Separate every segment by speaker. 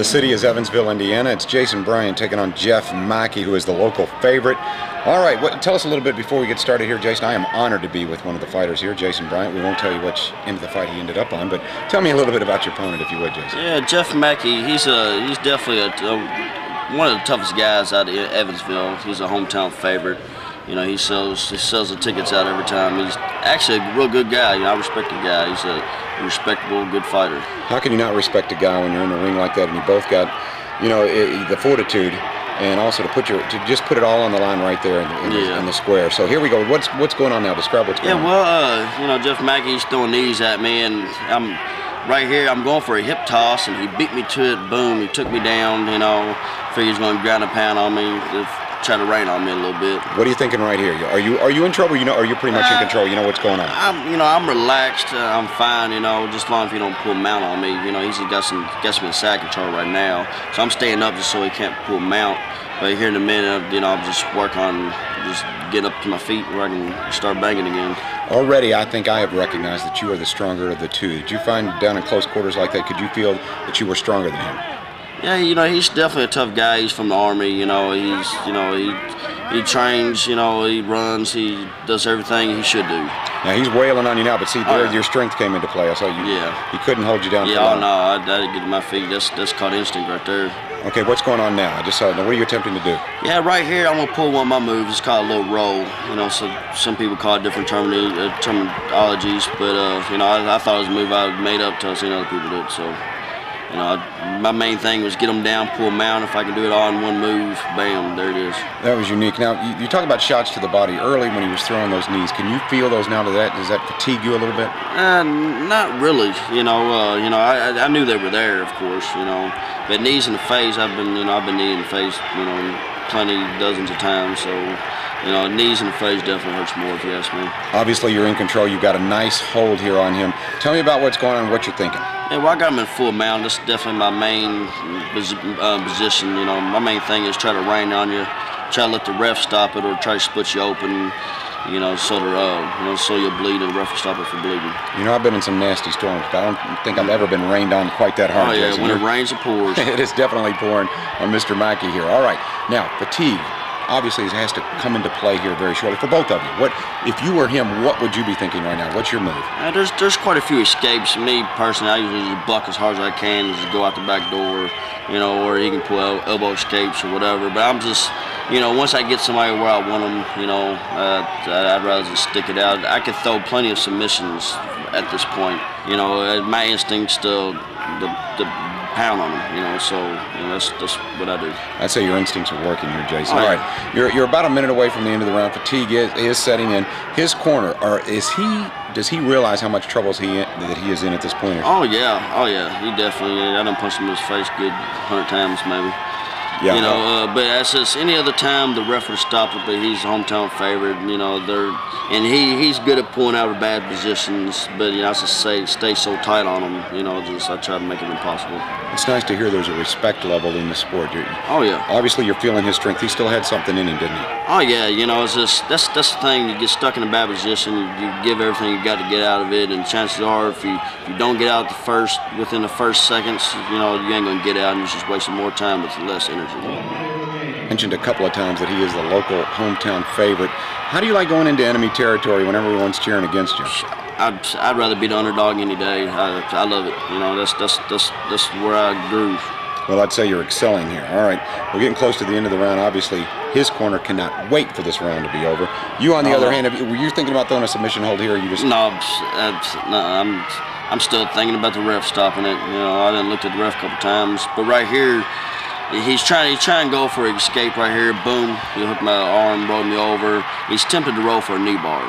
Speaker 1: The city is Evansville, Indiana. It's Jason Bryant taking on Jeff Mackie, who is the local favorite. All right, tell us a little bit before we get started here, Jason. I am honored to be with one of the fighters here, Jason Bryant. We won't tell you which end of the fight he ended up on, but tell me a little bit about your opponent, if you would, Jason.
Speaker 2: Yeah, Jeff Mackie. He's definitely one of the toughest guys out of Evansville. He's a hometown favorite. You know, he sells the tickets out every time. He's actually a real good guy. You know, I respect the guy. He's a respectable, good fighter. How
Speaker 1: can you not respect a guy when you're in the ring like that and you both got, you know, the fortitude and also to just put it all on the line right there in the square. So here we go. What's going on now? Describe what's going on.
Speaker 2: Yeah, well, you know, Jeff Mackie's throwing knees at me, and I'm right here. I'm going for a hip toss, and he beat me to it. Boom! He took me down. You know, figured he's going to ground a pound on me. Try to rain on me a little bit.
Speaker 1: What are you thinking right here? Are you in trouble? You know, are you pretty much in control? You know what's going on?
Speaker 2: I'm relaxed. I'm fine. You know, just as long as he don't pull mount on me. You know, he's got me in side control right now, so I'm staying up just so he can't pull mount. But here in a minute, you know, I'll just work on just get up to my feet where I can start banging again.
Speaker 1: Already, I think I have recognized that you are the stronger of the two. Did you find down in close quarters like that? Could you feel that you were stronger than him?
Speaker 2: Yeah, you know, he's definitely a tough guy. He's from the Army, you know. He trains, you know, he runs, he does everything he should do.
Speaker 1: Now he's wailing on you now, but see, your strength came into play. I saw you.
Speaker 2: Yeah.
Speaker 1: He couldn't hold you down.
Speaker 2: Yeah, oh no, I didn't get to my feet. That's called instinct right there.
Speaker 1: Okay, what's going on now? I just saw it. Now, what are you attempting to do?
Speaker 2: Yeah, right here, I'm gonna pull one of my moves. It's called a little roll. You know, so some people call it different terminologies, but you know, I thought it was a move I made up till I seen other people do it. So. You know, my main thing was get them down, pull them out. If I can do it all in one move, bam, there it is.
Speaker 1: That was unique. Now, you talk about shots to the body early when he was throwing those knees. Can you feel those now? Does that fatigue you a little bit?
Speaker 2: Not really. You know, I knew they were there, of course. You know, but knees in the face, I've been kneed in the face, you know, dozens of times. So. You know, knees in the face definitely hurts more, if you ask me.
Speaker 1: Obviously, you're in control. You've got a nice hold here on him. Tell me about what's going on and what you're thinking.
Speaker 2: Yeah, well, I got him in full mount. That's definitely my main position. You know, my main thing is try to rain on you, try to let the ref stop it, or try to split you open. You know, so you'll bleed, and the ref will stop it from bleeding.
Speaker 1: You know, I've been in some nasty storms, but I don't think I've ever been rained on quite that hard.
Speaker 2: Oh yeah,
Speaker 1: Jason.
Speaker 2: when it rains, it pours.
Speaker 1: It is definitely pouring on Mr. Mackie here. All right, now fatigue. Obviously, it has to come into play here very shortly for both of you. What if you were him? What would you be thinking right now? What's your move?
Speaker 2: There's quite a few escapes. Me personally, I usually just buck as hard as I can, just go out the back door, you know, or he can pull elbow escapes or whatever. But I'm just, you know, once I get somebody where I want them, you know, I'd rather just stick it out. I could throw plenty of submissions at this point. You know, my instinct's to pound on him, you know, so you know, that's what I do.
Speaker 1: I'd say your instincts are working here, Jason. All right, you're about a minute away from the end of the round. Fatigue is setting in. His corner, does he realize how much trouble that he is in at this point?
Speaker 2: Oh yeah, he definitely. I done punched him in his face good 100 times maybe.
Speaker 1: Yeah,
Speaker 2: you know, but that's just any other time the ref would stop it, but he's a hometown favorite. You know, and he's good at pulling out of bad positions. But you know, I just stay so tight on him. You know, I try to make it impossible.
Speaker 1: It's nice to hear there's a respect level in the sport.
Speaker 2: Oh yeah.
Speaker 1: Obviously, you're feeling his strength. He still had something in him, didn't he?
Speaker 2: Oh yeah. You know, it's just that's the thing. You get stuck in a bad position. You give everything you got to get out of it, and chances are, if you don't get out within the first seconds, you know, you ain't gonna get out, and you're just wasting more time with less energy.
Speaker 1: Mentioned a couple of times that he is the local hometown favorite. How do you like going into enemy territory when everyone's cheering against you?
Speaker 2: I'd rather be the underdog any day. I love it. You know, that's where I grew.
Speaker 1: Well, I'd say you're excelling here. All right, we're getting close to the end of the round. Obviously, his corner cannot wait for this round to be over. You, on the other hand, were you thinking about throwing a submission hold here? Or you just
Speaker 2: no, I'm still thinking about the ref stopping it. You know, I done looked at the ref a couple times, but right here. He's trying to go for an escape right here. Boom! He hooked my arm, rolled me over. He's tempted to roll for a knee bar.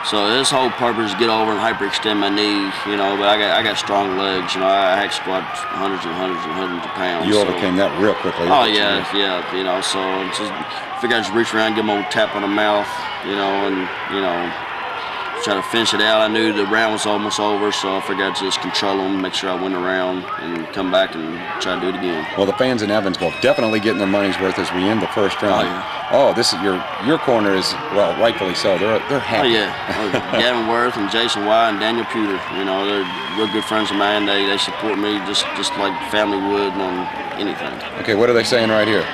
Speaker 2: So his whole purpose is get over and hyperextend my knee. You know, but I got strong legs. You know, I hack squat hundreds and hundreds of pounds.
Speaker 1: You overcame that real quickly.
Speaker 2: Oh yeah. You know, so just figure I just reach around, give him a tap on the mouth. You know, and you know, try to finish it out. I knew the round was almost over, so I figured I'd just control them, make sure I win the round, and come back and try to do it again.
Speaker 1: Well, the fans in Evansville definitely getting their money's worth as we end the first round.
Speaker 2: Oh, yeah.
Speaker 1: Oh, this is your corner is, well, rightfully so. They're happy.
Speaker 2: Oh, yeah. Gavin Worth and Jason White and Daniel Pewter, you know, they're real good friends of mine. They support me just like family would on anything.
Speaker 1: Okay, what are they saying right here?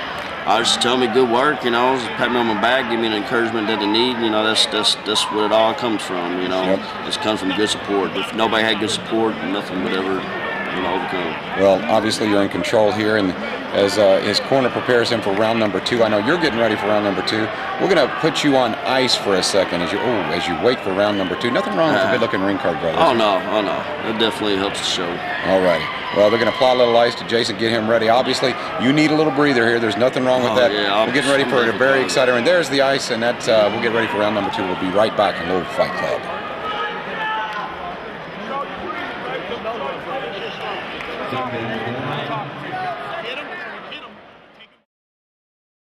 Speaker 2: I just tell me good work, you know, just pat me on my back, give me the encouragement that they need. You know, that's what it all comes from. You know, It's comes from good support. If nobody had good support, nothing would ever, overcome.
Speaker 1: Well, obviously you're in control here, and as his corner prepares him for round number 2, I know you're getting ready for round number 2. We're going to put you on ice for a second as you wait for round number 2. Nothing wrong with the good-looking ring card, brother.
Speaker 2: Oh no, that definitely helps the show.
Speaker 1: All right. Well, they're going to apply a little ice to Jason, get him ready. Obviously, you need a little breather here. There's nothing wrong with that.
Speaker 2: Yeah,
Speaker 1: we're getting ready for a very exciting, and there's the ice, and we'll get ready for round number 2. We'll be right back in Louisville Fight Club.